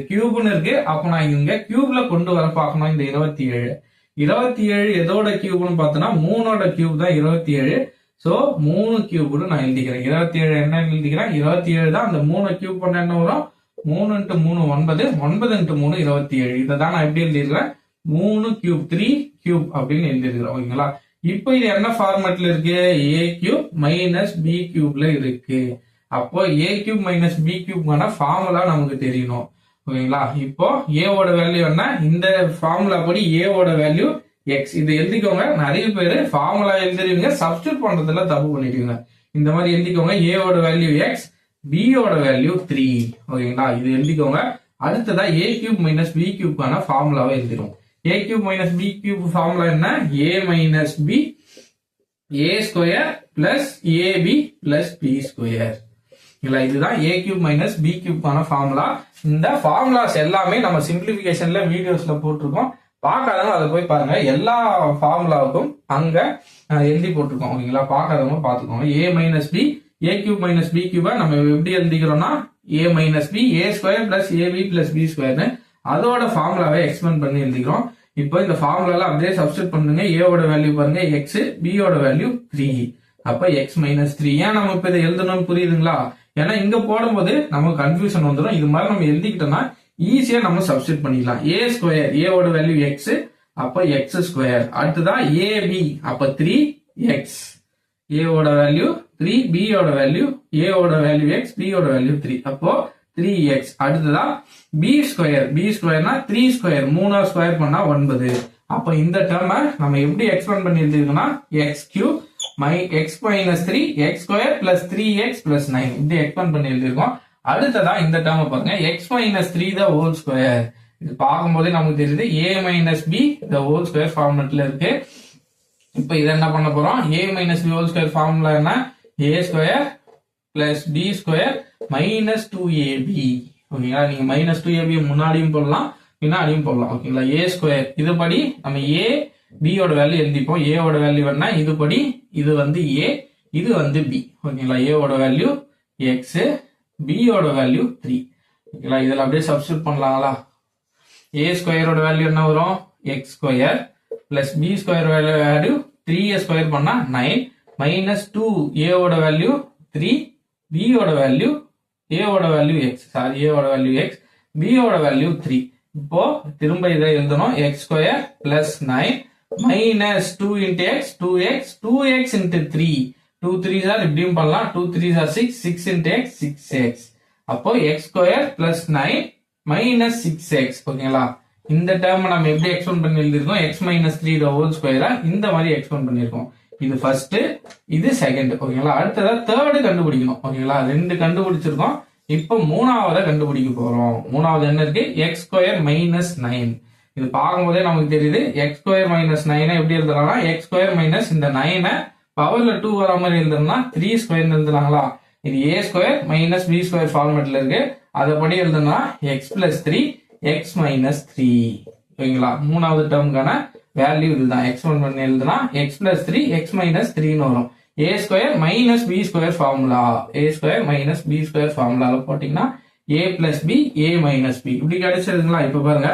கியூப்னு இருக்கு. அப்ப நான் இங்க கியூப்ல கொண்டு வர பார்க்கணும். இந்த 27 எதோட கியூப்னு பார்த்தோம்னா 3ஓட கியூப் தான் 27. சோ 3 கியூப்னு நான் எழுதிக்கிறேன். 27 என்ன எழுதிக்கிறேன்? 27 தான். அந்த 3 கியூப் பண்ண என்ன வரும்? 3 × 3 9, 9 × 3 27. இதை தான் நான் எப்படி எழுதிருக்கிறேன்? 3 கியூப் 3 கியூப் அப்படின்னு எழுதிருக்கிறேன். ஓகேங்களா? இப்போ இது என்ன ஃபார்மேட்ல இருக்கு? a³ - b³ இருக்கு. அப்போ a³ - b³ ஃபார்முலா நமக்கு தெரியணும். ஓகேங்களா? இப்போ ஏவோட வேல்யூ என்ன? இந்த ஃபார்முலா படி ஏவோட வேல்யூ எக்ஸ். இது எழுதிக்கோங்க. நிறைய பேர் ஃபார்முலா எழுதுறீங்க, சப்ஸ்டியூட் பண்றதுல தப்பு பண்ணிடுவீங்க. இந்த மாதிரி எழுதிக்கோங்க. ஏவோட வேல்யூ எக்ஸ், பியோட வேல்யூ 3. ஓகேங்களா? இது எழுதிக்கோங்க. அடுத்ததா a³ - b³ ஃபார்முலாவை எழுதிடும். a³ - b³ ஃபார்முலா என்ன? a - b a² + ab + b². இதுதான் a³ - b³ ஃபார்முலா. இந்த ஃபார்முலாஸ் எல்லாமே நம்ம சிம்பிளிபிகேஷன்ல வீடியோஸ்ல போட்டிருக்கோம். பார்க்காதவங்க அதை போய் பாருங்க. எல்லா ஃபார்முலாவுக்கும் அங்க எழுதி போட்டிருக்கோம். ஓகேங்களா? பார்க்காதவங்க பாத்துக்கோங்க. a - b a³ - b³ நம்ம எப்படி எழுதிக்கிறோம்னா a - b a² + ab + b². அதோட ஃபார்முலாவை எக்ஸ்பெண்ட் பண்ணி எழுதிக்கிறோம். இப்போ இந்த ஃபார்முலால அப்படியே சப்ஸ்டிட் பண்ணுங்க. ஏவோட வேல்யூ பாருங்க x, பியோட வேல்யூ 3. அப்ப x - 3. ஏன் நம்ம இப்ப இதை எழுதணும்னு புரியுதுங்களா? ஏன்னா இங்க போடும்போது நமக்கு கன்ஃபியூஷன் வந்துடும். இது மாதிரி நம்ம எழுதிக்கிட்டோம்னா ஈஸியா நம்ம சப்ஸ்டிட் பண்ணிக்கலாம். a², ஏவோட வேல்யூ x, அப்ப x². அடுத்ததா ab, அப்ப 3x. ஏவோட வேல்யூ 3, பியோட வேல்யூ, ஏவோட வேல்யூ x, பியோட வேல்யூ 3. அப்போ 3x. அடுத்ததா b²னா 3², 3 ஸ்கொயர் பண்ணா 9. அப்ப இந்த டேர்ம நம்ம எப்படி எக்ஸ்பேண்ட் பண்ணி எழுதிருக்கோம்னா x³ - x - 3 x² + 3x + 9 இப்படி எக்ஸ்பேண்ட் பண்ணி எழுதிருக்கோம். அடுத்ததா இந்த டேர்ம பாருங்க. x - 3 the whole square. இது பார்க்கும்போதே நமக்கு தெரியுது a - b the whole square ஃபார்மட்ல இருக்கு. இப்போ இத என்ன பண்ண போறோம்? a - b whole square formula என்ன? a² + b² - 2ab. ஓகேங்களா? நீங்க -2ab முன்னாடியும் போடலாம், பின்னாடியும் போடலாம். ஓகேங்களா? a². இதுபடி நம்ம a b ஓட வேல்யூ எழுதிப்போம். a ஓட வேல்யூ என்ன? இதுபடி இது வந்து a, இது வந்து b. ஓகேங்களா? a ஓட வேல்யூ x, b ஓட வேல்யூ 3. ஓகேங்களா? இதெல்லாம் அப்படியே சப்ஸ்டிட்யூட் பண்ணலாங்களா? a² ஓட வேல்யூ என்ன வரும்? x² + b² வேல்யூ 3a² பண்ணா 9 -2 a ஓட வேல்யூ 3, b ஓட வேல்யூ, a ஓட வேல்யூ x, சாரி a ஓட வேல்யூ x, b ஓட வேல்யூ 3. இப்போ திரும்ப இதை எழுதணும். x² + 9 -2 × x 2x 2x × 3. 2 3s are இப்படியும் பண்ணலாம். 2 3s are 6 6 × x 6x. அப்போ x² + 9 - 6x. ஓகேங்களா? இந்த டேர்ம் நம்ம எப்படி எக்ஸ்பெண்ட் பண்ணி எழுதிருக்கோம்? x - 3 the whole square இந்த மாதிரி எக்ஸ்பெண்ட் பண்ணிருக்கோம். இது ஃபர்ஸ்ட், இது செகண்ட். ஓகேங்களா? அடுத்ததா தேர்ட் கண்டுபிடிக்கணும். ஓகேங்களா? 2 கண்டுபிடிச்சிருக்கோம். இப்போ மூணாவதை கண்டுபிடிக்க போறோம். மூணாவது என்ன இருக்கு? x² - 9. இது பார்க்கும்போதே நமக்கு தெரியுது. x² - 9 எப்படி எழுதலாம்னா x² - இந்த 9 பவர்ல 2 வர மாதிரி எழுதணும்னா 3² எழுதலாங்களா? இது a² - b² ஃபார்மேட்ல இருக்கு. அதபடி எழுதணும்னா x + 3 x - 3. ஓகேங்களா? மூணாவது டேர்முக்கான வேல்யூ இதுதான். எக்ஸ்பெண்ட் பண்ணி எழுதுனா x + 3 x - 3ன்னு வரும். A square minus B square formula, a square minus B square ஃபார்முலால போட்டீங்கன்னா a plus b a minus b இப்படி கிடைச்சிருக்குங்களா. இப்ப பாருங்க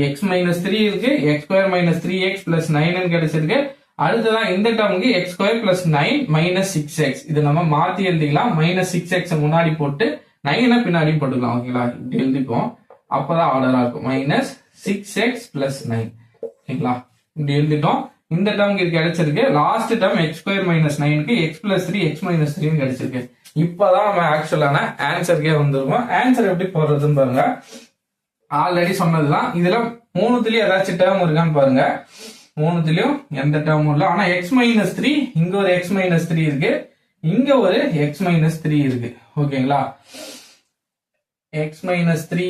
எக்ஸ் மைனஸ் த்ரீ இருக்கு, x square minus three x plus nine கிடைச்சிருக்கு. அடுத்ததான் இந்த டேர்முக்கு x square plus nine minus six x, இது நம்ம மாத்தி எழுதிக்கலாம். மைனஸ் சிக்ஸ் எக்ஸ் முன்னாடி போட்டு நைனை பின்னாடி போட்டுக்கலாம். ஓகேங்களா, இப்படி எழுதிப்போம், அப்பதான் ஆர்டரா இருக்கும். Minus six x plus nine. ஓகேங்களா, இப்படி எழுதிட்டோம். இந்த டேர்முக்கு இது கிடைச்சிருக்கு. Last term x square minus நைனுக்கு x plus three x minus three கிடைச்சிருக்கு. இப்பதான் நம்ம ஆக்சுவலான ஆன்சருக்கே வந்துருவோம். ஆன்சர் எப்படி போடுறதுன்னு பாருங்க. ஆல்ரெடி சொன்னதுதான். இதுல மூணுத்துலயும் ஏதாச்சும் டேர்ம் இருக்கான்னு பாருங்க. மூணுத்துலயும் எந்த டேர்மும் இல்ல. ஆனா எக்ஸ் மைனஸ் த்ரீ, இங்க ஒரு எக்ஸ் மைனஸ் த்ரீ இருக்கு, இங்க ஒரு எக்ஸ் மைனஸ் த்ரீ இருக்கு. ஓகேங்களா, எக்ஸ் மைனஸ் த்ரீ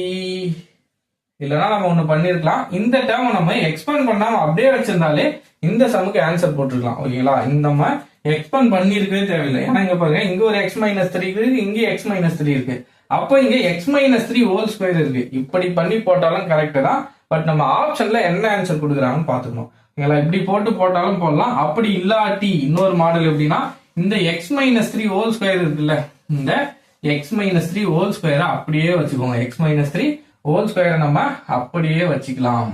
இல்லைன்னா நம்ம ஒண்ணு பண்ணிருக்கலாம். இந்த டேர்ம் நம்ம எக்ஸ்பேண்ட் பண்ணாம அப்படியே வச்சிருந்தாலே இந்த சமுக்கு ஆன்சர் போட்டுருக்கலாம். ஓகேங்களா, இந்த நம்ம எக்ஸ்பேண்ட் பண்ணிருக்கவே தேவையில்லை. ஏன்னா இங்க பாருங்க, இங்க ஒரு எக்ஸ் மைனஸ் த்ரீ இருக்கு, இங்க எக்ஸ் மைனஸ் த்ரீ இருக்கு. அப்ப இங்க X minus three whole square இருக்கு. இப்படி பண்ணி போட்டாலும் கரெக்ட் தான். பட் நம்ம ஆப்ஷன்ல என்ன ஆன்சர் கொடுக்குறாங்கன்னு பாத்துக்கணும். இப்படி போட்டாலும் போடலாம். அப்படி இல்லாட்டி இன்னொரு மாடல் எப்படின்னா, இந்த X minus three whole square இருக்குல்ல, இந்த எக்ஸ் மைனஸ் த்ரீ ஹோல் ஸ்கொயரை அப்படியே வச்சுக்கோங்க. எக்ஸ் மைனஸ் த்ரீ ஹோல் ஸ்கொயரை நம்ம அப்படியே வச்சுக்கலாம்.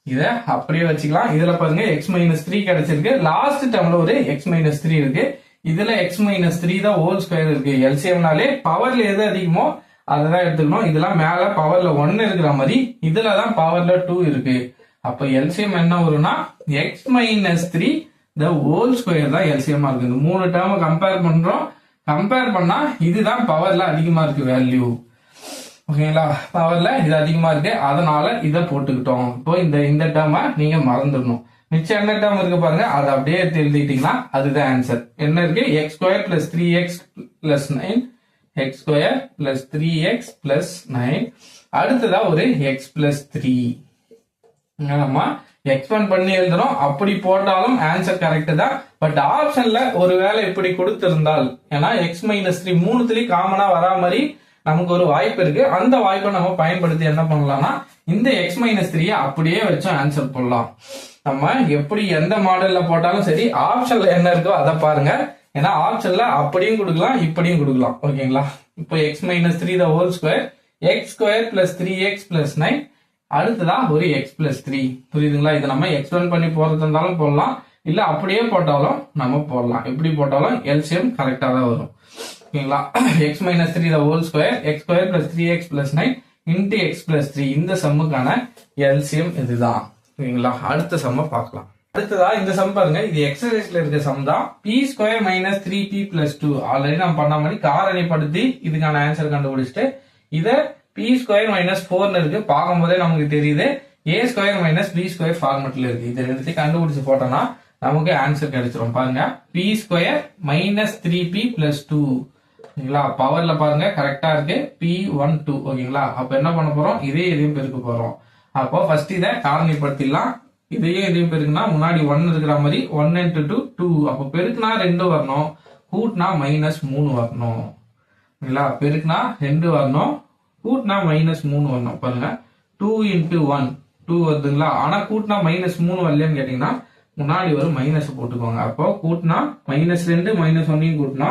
இத அப்படியே வச்சுக்கலாம். இதுல பாருங்க எக்ஸ் மைனஸ் த்ரீ கிடைச்சிருக்கு. லாஸ்ட் டேர்ம்ல ஒரு எக்ஸ் மைனஸ் த்ரீ இருக்கு. இதுல எக்ஸ் மைனஸ் த்ரீ தான் ஹோல் ஸ்கொயர் இருக்கு. எல்சிஎம்னாலே பவர்ல எது அதிகமோ அததான் எடுத்துக்கணும். இதெல்லாம் மேல பவர்ல 1 இருக்கிற மாதிரி இதுலதான் பவர்ல 2 இருக்கு. அப்ப எல்சிஎம் என்ன வரும்னா X minus three the whole square தான் எல்சிஎம் இருக்கு. இந்த மூணு டேர்ம் கம்பேர் பண்றோம். கம்பேர் பண்ணா இதுதான் பவர்ல அதிகமா இருக்கு வேல்யூ. ஓகேங்களா, பவர்ல இது அதிகமா இருக்கு, அதனால இதை போட்டுக்கிட்டோம். இப்போ இந்த டேர்மை நீங்க மறந்துடணும். மிச்சம் என்ன டேர்ம் இருக்கு பாருங்க, அதை அப்படியே எழுதிட்டீங்கன்னா அதுதான் ஆன்சர். என்ன இருக்கு, x square plus three x plus nine, X square plus three x plus nine, அடுத்ததா ஒரு எக்ஸ் பிளஸ் த்ரீ. நம்ம எக்ஸ்பேண்ட் பண்ணி எழுதுறோம். அப்படி போட்டாலும் ஆன்சர் கரெக்ட் தான். பட் ஆப்ஷன்ல ஒருவேளை இப்படி கொடுத்திருந்தால், ஏன்னா எக்ஸ் மைனஸ் த்ரீ மூணுத்துலயும் காமனா வரா மாதிரி நமக்கு ஒரு வாய்ப்பு இருக்கு. அந்த வாய்ப்பை நம்ம பயன்படுத்தி என்ன பண்ணலாம்னா இந்த எக்ஸ் மைனஸ் த்ரீ அப்படியே வச்சு ஆன்சர் போடலாம். நம்ம எப்படி எந்த மாடல்ல போட்டாலும் சரி, ஆப்ஷன்ல என்ன இருக்கோ அதை பாருங்க. ஏன்னா ஆப்ஷன்ல அப்படியும் கொடுக்கலாம், இப்படியும் கொடுக்கலாம். ஓகேங்களா, இப்போ X minus three the whole square, X square plus three x plus nine, அடுத்ததா ஒரு எக்ஸ் பிளஸ் த்ரீ. புரியுதுங்களா, இதை நம்ம எக்ஸ்பேண்ட் பண்ணி போறது இருந்தாலும் போடலாம், இல்ல அப்படியே போட்டாலும் நம்ம போடலாம். எப்படி போட்டாலும் எல்சிஎம் கரெக்டா தான் வரும். ஓகேங்களா, X minus three the whole square, X square plus three x plus nine into X plus three, இந்த சம்முக்கான எல்சிஎம் இதுதான். ஓகேங்களா, அடுத்த சம்ம பார்க்கலாம். அடுத்ததா இந்த சம் பாருங்க, இது எக்ஸசைஸ்ல இருக்க சம் தான். B square minus three B plus two already நம்ம பண்ண மாதிரி காரணிப்படுத்தி இதுக்கான ஆன்சர் கண்டுபிடிச்சிட்டு, இத பி ஸ்கொயர் மைனஸ் ஃபோர்னு இருக்கு, பார்க்கும் போதே நமக்கு தெரியுது A square minus B square ஃபார்மெட்ல இருக்கு. இது ரெண்டுத்தையும் கண்டுபிடிச்சு போட்டோம்னா நமக்கு ஆன்சர் கிடைச்சிரும். பாருங்க, B square minus three B plus two. ஓகேங்களா, பவர்ல பாருங்க கரெக்டா இருக்கு, பி ஒன் டூ. ஓகேங்களா, அப்ப என்ன பண்ண போறோம், இதையும் பெருக்க போறோம். அப்போ ஃபர்ஸ்ட் இதை காரணிப்படுத்திடலாம். இதையும் பெருக்குனா முன்னாடி 1 இருக்கிற மாதிரி 1 into 2 2. அப்போ பெருக்குனா 2 வரணும், கூட்டினா மைனஸ் 3 வரணும். ஓகேங்களா, பெருக்குனா 2 வரணும், கூட்டினா மைனஸ் 3 வரணும். பாருங்க 2 into 1 2 வருதுங்களா. ஆனா கூட்டினா மைனஸ் 3 வரலன்னு கேட்டீங்கன்னா முன்னாடி ஒரு மைனஸ் போட்டுக்கோங்க. அப்போ கூட்டினா மைனஸ் 2 மைனஸ் 1 கூட்டினா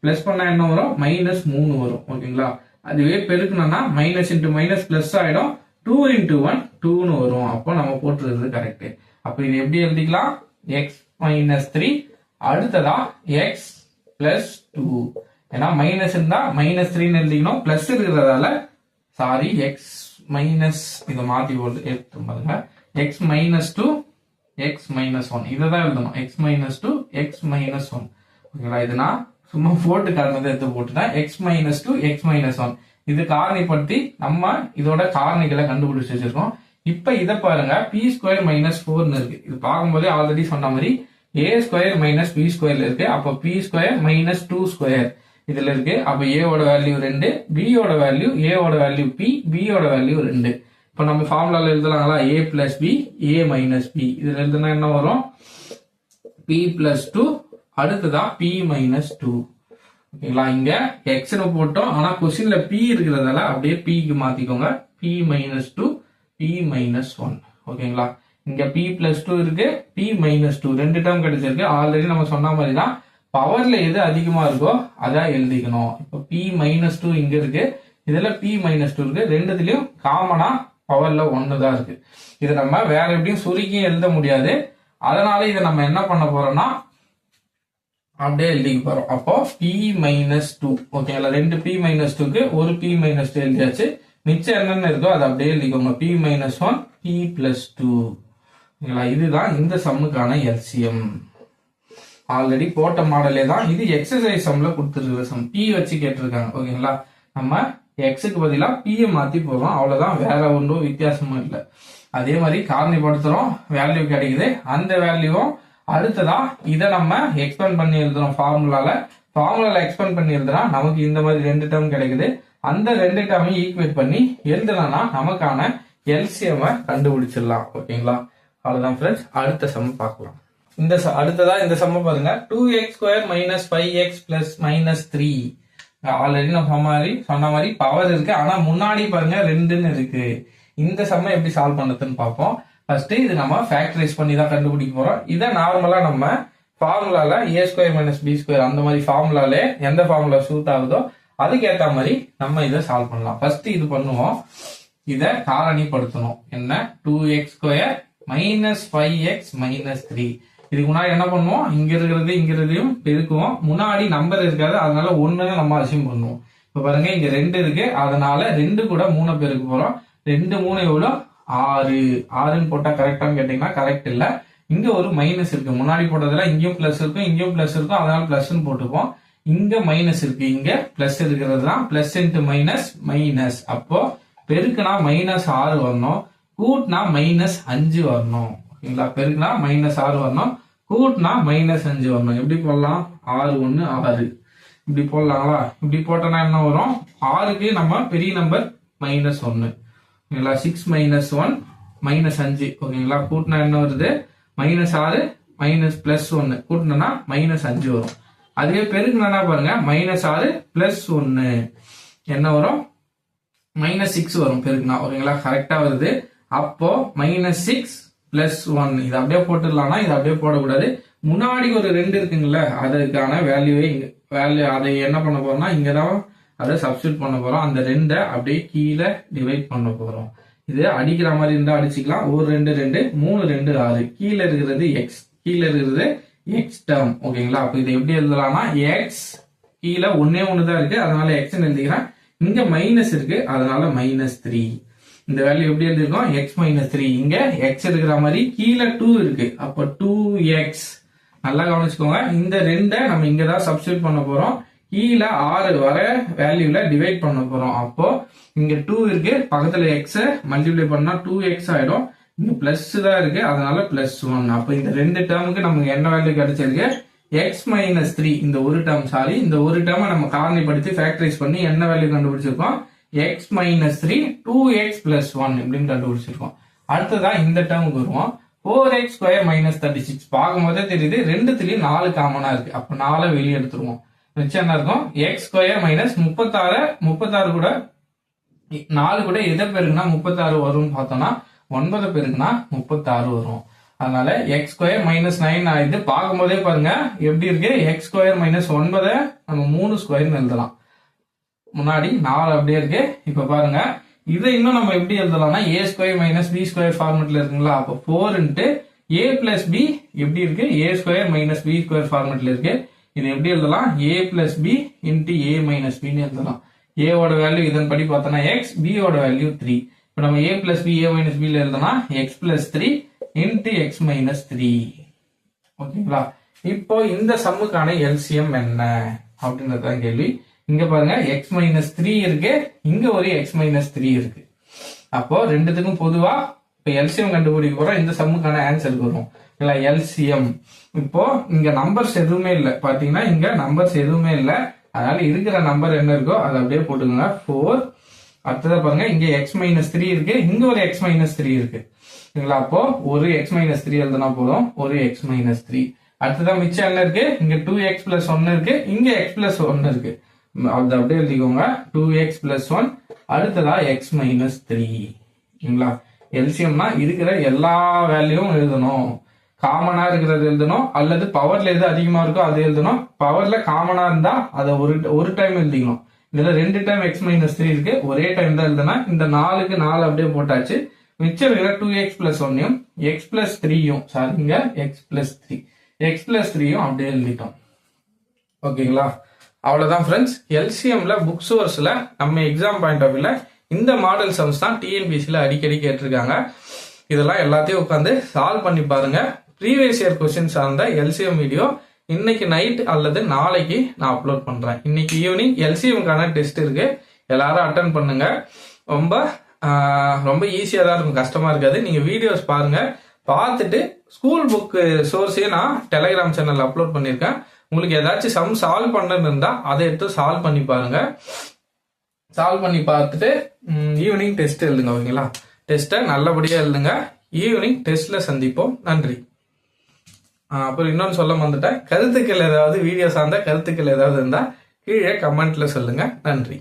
பிளஸ் பண்ணா என்ன வரும், மைனஸ் 3 வரும். ஓகேங்களா, அதுவே பெருக்கணும்னா மைனஸ் இன்டு மைனஸ் பிளஸ் ஆயிடும், 2 into 1 2ன்னு வரும். அப்போ நம்ம போட்டுறது கரெக்ட். அப்ப இது எப்படி எழுதிக்கலாம், எக்ஸ் மைனஸ் 3 அடுத்ததா எக்ஸ் பிளஸ் 2. ஏன்னா மைனஸ் இருந்தா மைனஸ் 3ன்னு எழுதிக்கணும், பிளஸ் இருக்கிறதால சாரி எக்ஸ் மைனஸ், இதை மாத்தி எடுத்து பாருங்க, எக்ஸ் மைனஸ் 2 எக்ஸ் மைனஸ் 1 இதான் எழுதணும், எக்ஸ் மைனஸ் 2 எக்ஸ் மைனஸ் 1. ஓகேங்களா, இது நான் சும்மா போட்டு காரணத்தை எடுத்து போட்டுதான், எக்ஸ் மைனஸ் 2 எக்ஸ் மைனஸ் 1. இது காரணிப்படுத்தி நம்ம இதோட காரணிகளை கண்டுபிடிச்சு வச்சிருக்கோம். இப்ப இதை பாருங்க, பி ஸ்கொயர் மைனஸ் 4ன்னு இருக்கு. இது பார்க்கும்போதே ஆல்ரெடி சொன்ன மாதிரி ஏ ஸ்கொயர் மைனஸ் பி ஸ்கொயர்ல இருக்கு. அப்ப பி ஸ்கொயர் மைனஸ் 2 ஸ்கொயர் இதுல இருக்கு. அப்ப ஏவோட வேல்யூ 2, பியோட வேல்யூ, ஏவோட வேல்யூ பி, பியோட வேல்யூ 2. இப்ப நம்ம ஃபார்முலால எழுதலாங்களா, ஏ plus b a minus B. இதுல எழுதுனா என்ன வரும், பி பிளஸ் 2 அடுத்ததா பி மைனஸ் 2. ஓகேங்களா, இங்க எக்ஸ்னு போட்டோம், ஆனா கொஸ்டின்ல பி இருக்கிறதால அப்படியே பிக்கு மாத்திக்கோங்க, பி மைனஸ் 2 பி மைனஸ் 1. ஓகேங்களா, இங்க பி பிளஸ் 2 இருக்கு, பி மைனஸ் 2 ரெண்டு டேர்ம் கிடைச்சிருக்கு. ஆல்ரெடி நம்ம சொன்ன மாதிரி தான் பவர்ல எது அதிகமா இருக்கோ அதான் எழுதிக்கணும். இப்போ P-2 இங்க இருக்கு, இதுல P-2 இருக்கு, ரெண்டுத்துலயும் காமனா பவர்ல 1 தான் இருக்கு. இதை நம்ம வேற எப்படியும் சுருக்கியும் எழுத முடியாது. அதனால இதை நம்ம என்ன பண்ண போறோம்னா அப்படியே எழுதிக்க போறோம். அப்போ P-2 ஓகேங்களா, 2 P-2க்கு ஒரு P-2 எழுதியாச்சு. மிச்சம் என்னென்ன இருக்கோ அதை அப்படியே எழுதிக்கோங்க. P-1 P+2 ஓகேங்களா. இதுதான் இந்த சம்முக்கான எல்சிஎம். ஆல்ரெடி போட்ட மாடலே தான் இது. எக்ஸசைஸ் சம்ல கொடுத்துருக்கிற சம் P வச்சு கேட்டிருக்காங்க ஓகேங்களா. நம்ம எக்ஸுக்கு பதிலா P மாத்தி போடுறோம், அவ்வளவுதான், வேற ஒன்றும் வித்தியாசமும் இல்லை. அதே மாதிரி காரணிப்படுத்துறோம், வேல்யூ கிடைக்குது. அந்த வேல்யூவும் அடுத்ததா இதை நம்ம எக்ஸ்பேண்ட் பண்ணி எழுதுறோம் ஃபார்முலால எக்ஸ்பேண்ட் பண்ணி எழுதுனா நமக்கு இந்த மாதிரி 2 டேர்ம் கிடைக்குது. அந்த 2 டேர்மையும் ஈக்குவேட் பண்ணி எழுதுனா நமக்கான எல்சிஎம் கண்டுபிடிச்சிடலாம் ஓகேங்களா. அவ்வளவுதான் ஃப்ரெண்ட்ஸ். அடுத்த சம் பார்க்கலாம். அடுத்ததா இந்த சம்ம பாருங்க. 2x² - 5x + -3. ஆல்ரெடி நான் சொன்ன மாதிரி பவர் இருக்கு, ஆனா முன்னாடி பாருங்க 2ன்னு இருக்கு. இந்த சம்ம எப்படி சால்வ் பண்ணதுன்னு பார்ப்போம். ஃபர்ஸ்ட் இது நம்ம ஃபேக்டரைஸ் பண்ணி தான் கண்டுபிடிக்க போறோம். இதை நார்மலா நம்ம ஃபார்முலால a² - b² அந்த மாதிரி ஃபார்முலால எந்த ஃபார்முலா சூட் ஆகுதோ அதுக்கு ஏத்த மாதிரி நம்ம இதை சால்வ் பண்ணலாம். ஃபர்ஸ்ட் இது பண்ணுவோம், இதை காரணிப்படுத்தணும். என்ன 2x² - 5x - 3. இதுக்கு முன்னாடி என்ன பண்ணுவோம், இங்க இருக்கிறதையும் பெருக்குவோம். முன்னாடி நம்பர் இருக்காது, அதனால 1 நம்ம அசியூம் பண்ணுவோம். இப்ப பாருங்க இங்க 2 இருக்கு, அதனால 2 கூட 3 பெருக்க போறோம். 2 3 எவ்வளோ 6. 6ன்னு போட்டா கரெக்டான்னு கேட்டீங்கன்னா கரெக்ட் இல்ல. இங்க ஒரு மைனஸ் இருக்கு, முன்னாடி போட்டதுல இங்கேயும் பிளஸ் இருக்கும் இங்கேயும் பிளஸ் இருக்கும், அதனால பிளஸ்ன்னு போட்டுப்போம். இங்க மைனஸ் இருக்கு, இங்க பிளஸ் இருக்கிறது தான். Plus into minus minus. அப்போ பெருக்குனா -6 வரணும், கூட்டினா -5 வரணும் ஓகேங்களா. பெருக்குனா -6 வரணும், கூட்டினா -5 வரணும். எப்படி போடலாம், 6 1 6 இப்படி போடலாங்களா. இப்படி போட்டோம்னா என்ன வரும், 6க்கு நம்ம பெரிய நம்பர் -1 ஓகேங்களா. 6 - 1 -5 ஓகேங்களா. கூட்டினா என்ன வருது, -6 +1 கூட்டினா -5 வரும். அதுவே பெருக்குனா பாருங்க -6 +1 என்ன வரும், -6 வரும் பெருக்குனா ஓகேங்களா. கரெக்டா வருது. அப்போ -6 +1 இது அப்படியே போட்டுடலாம்னா இது அப்படியே போடக்கூடாது. முன்னாடி ஒரு 2 இருக்குங்கல்ல, அதுக்கான வேல்யூ அதை என்ன பண்ண போறோம்னா இங்கதான் அதை சப்ஸ்டியூட் பண்ண போறோம். அந்த 2 அப்படியே கீழே டிவைட் பண்ண போறோம். இது அடிக்கிற மாதிரி இருந்தா அடிச்சுக்கலாம். 1 2 2 3 2 6. கீழே இருக்கிறது x டேர்ம் ஓகேங்களா. அப்ப இதை எப்படி எழுதலாம்னா x கீழே 1 தான் இருக்கு, அதனால x எழுதிக்கிறேன். இங்க மைனஸ் இருக்கு, அதனால -3. இந்த வேல்யூ எப்படி எழுதிருக்கோம், x - 3. இங்க x இருக்கிற மாதிரி கீழே 2 இருக்கு, அப்ப 2x. நல்லா கவனிச்சுக்கோங்க, இந்த 2 நம்ம இங்கதான் சப்ஸ்டியூட் பண்ண போறோம். கீழே 6 வர வேல்யூல டிவைட் பண்ண போறோம். அப்போ இங்க 2 இருக்கு, பக்கத்துல x மல்டிப்ளை பண்ணா 2x ஆயிடும். இங்க பிளஸ் தான் இருக்கு, அதனால +1. அப்ப இந்த 2 டேர்முக்கு நமக்கு என்ன வேல்யூ கிடைச்சிருக்கு, x - 3. இந்த ஒரு டேர்மை நம்ம காரணிப்படுத்தி ஃபேக்டரைஸ் பண்ணி என்ன வேல்யூ கண்டுபிடிச்சிருக்கோம், x - 3 2x + 1 இப்படின்னு கண்டுபிடிச்சிருக்கோம். அடுத்ததான் இந்த டேர்முக்கு வருவோம். 4x² - 36 பார்க்கும்போதே தெரியுது, ரெண்டுத்துலயும் 4 காமனா இருக்கு. அப்ப 4 வெளியே எடுத்துருவோம். மிச்சம் என்ன இருக்கும், x² - 36 கூட 4 கூட எதை பெருக்குனா 36 வரும்னு பார்த்தோம்னா 9 பெருக்குனா 36 வரும். அதனால x² - 9 ஆயிடுது. பார்க்கும் போதே பாருங்க எப்படி இருக்கு, x² - 9 நம்ம 3 ஸ்கொயர்னு எழுதலாம். முன்னாடி 4 அப்படியே இருக்கு. இப்ப பாருங்க இதை இன்னும் நம்ம எப்படி எழுதலாம்னா a² - b² ஃபார்மெட்ல இருக்குங்களா. அப்போ 4 × a + b எப்படி இருக்கு, a² - b² ஃபார்மெட்ல இருக்கு. இது எப்படி எழுதலாம், a + b × a - b ன்னு எழுதலாம். a ஓட வேல்யூ இதன்படி பார்த்தோம்னா x, b ஓட வேல்யூ 3. இப்ப நம்ம a + b a - b ல எழுதலாம் x + 3 × x - 3 ஓகேங்களா. இப்போ இந்த சம்முக்கான எல்சிஎம் என்ன அப்படின்றதுதான் கேள்வி. இங்க பாருங்க x - 3 இருக்கு, இங்க ஒரு x - 3 இருக்கு. அப்போ ரெண்டுத்துக்கும் பொதுவா இப்ப எல்சிஎம் கண்டுபிடிக்க போறோம். இந்த சம்முக்கான ஆன்சருக்கு வரும் இல்ல எல்சிஎம். இப்போ இங்க நம்பர்ஸ் எதுவுமே இல்ல, பாத்தீங்கன்னா இங்க நம்பர்ஸ் எதுவுமே இல்ல. அதனால இருக்கிற நம்பர் என்ன இருக்கோ அதை அப்படியே போட்டுக்கோங்க 4. அடுத்ததா பாருங்க இங்க x - 3 இருக்கு, இங்க ஒரு x - 3 இருக்கு சரிங்களா. அப்போ ஒரு x - 3 எழுதுனா போதும், ஒரு x - 3. அடுத்ததான் மிச்சம் என்ன இருக்கு, இங்க 2x + 1 இருக்கு, இங்க x + 1 இருக்கு. அது அப்படியே எழுதிக்கோங்க 2x + 1. அடுத்ததா x - 3 சரிங்களா. எல்சிஎம்னா இருக்கிற எல்லா வேல்யூவும் எழுதணும். காமனா இருக்கிறது எழுதணும், அல்லது பவர்ல எது அதிகமா இருக்கோ அது எழுதணும். பவர்ல காமனா இருந்தா அதை ஒரு டைம் எழுதிக்கணும். இதுல 2 டைம் x-3 இருக்கு, ஒரே டைம் தான் எழுதுனா. இந்த 4க்கு 4 அப்படியே போட்டாச்சு. மிச்சம் இருக்கிற 2x + 1யும் x + 3யும் சாரிங்க x + 3யும் அப்படியே எழுதிட்டோம். ஓகேங்களா? அவ்வளவுதான் ஃப்ரெண்ட்ஸ். எல்சிஎம்ல புக் சோர்ஸ்ல நம்ம எக்ஸாம் பாயிண்ட் ஆஃப் வியூல இந்த மாடல் சம்ஸ் தான் டிஎன்பிசில அடிக்கடி கேட்டிருக்காங்க. இதெல்லாம் எல்லாத்தையும் உட்காந்து சால்வ் பண்ணி பாருங்க. ப்ரீவியஸ் இயர் கொஸ்டின் சார்ந்த எல்சிஎம் வீடியோ இன்னைக்கு நைட் அல்லது நாளைக்கு நான் அப்லோட் பண்றேன். இன்னைக்கு ஈவினிங் எல்சிஎம்கான டெஸ்ட் இருக்கு, எல்லாரும் அட்டன் பண்ணுங்க. ரொம்ப ஈஸியா தான் இருக்கும், கஷ்டமா இருக்காது. நீங்க வீடியோஸ் பாருங்க, பார்த்துட்டு ஸ்கூல் புக் சோர்ஸையும் நான் டெலிகிராம் சேனல் அப்லோட் பண்ணியிருக்கேன். உங்களுக்கு ஏதாச்சும் சம் சால்வ் பண்ணணும்னு இருந்தா அதை எடுத்து சால்வ் பண்ணி பாருங்க. சால்வ் பண்ணி பார்த்துட்டு ஈவினிங் டெஸ்ட் எழுதுங்க. ஓகேங்களா? டெஸ்ட்டை நல்லபடியா எழுதுங்க. ஈவினிங் டெஸ்ட்ல சந்திப்போம். நன்றி. அப்புறம் இன்னொன்னு சொல்ல வந்துட்டேன், கருத்துக்கள் ஏதாவது வீடியோ சார்ந்த கருத்துக்கள் ஏதாவது இருந்தா கீழே கமெண்ட்ல சொல்லுங்க. நன்றி.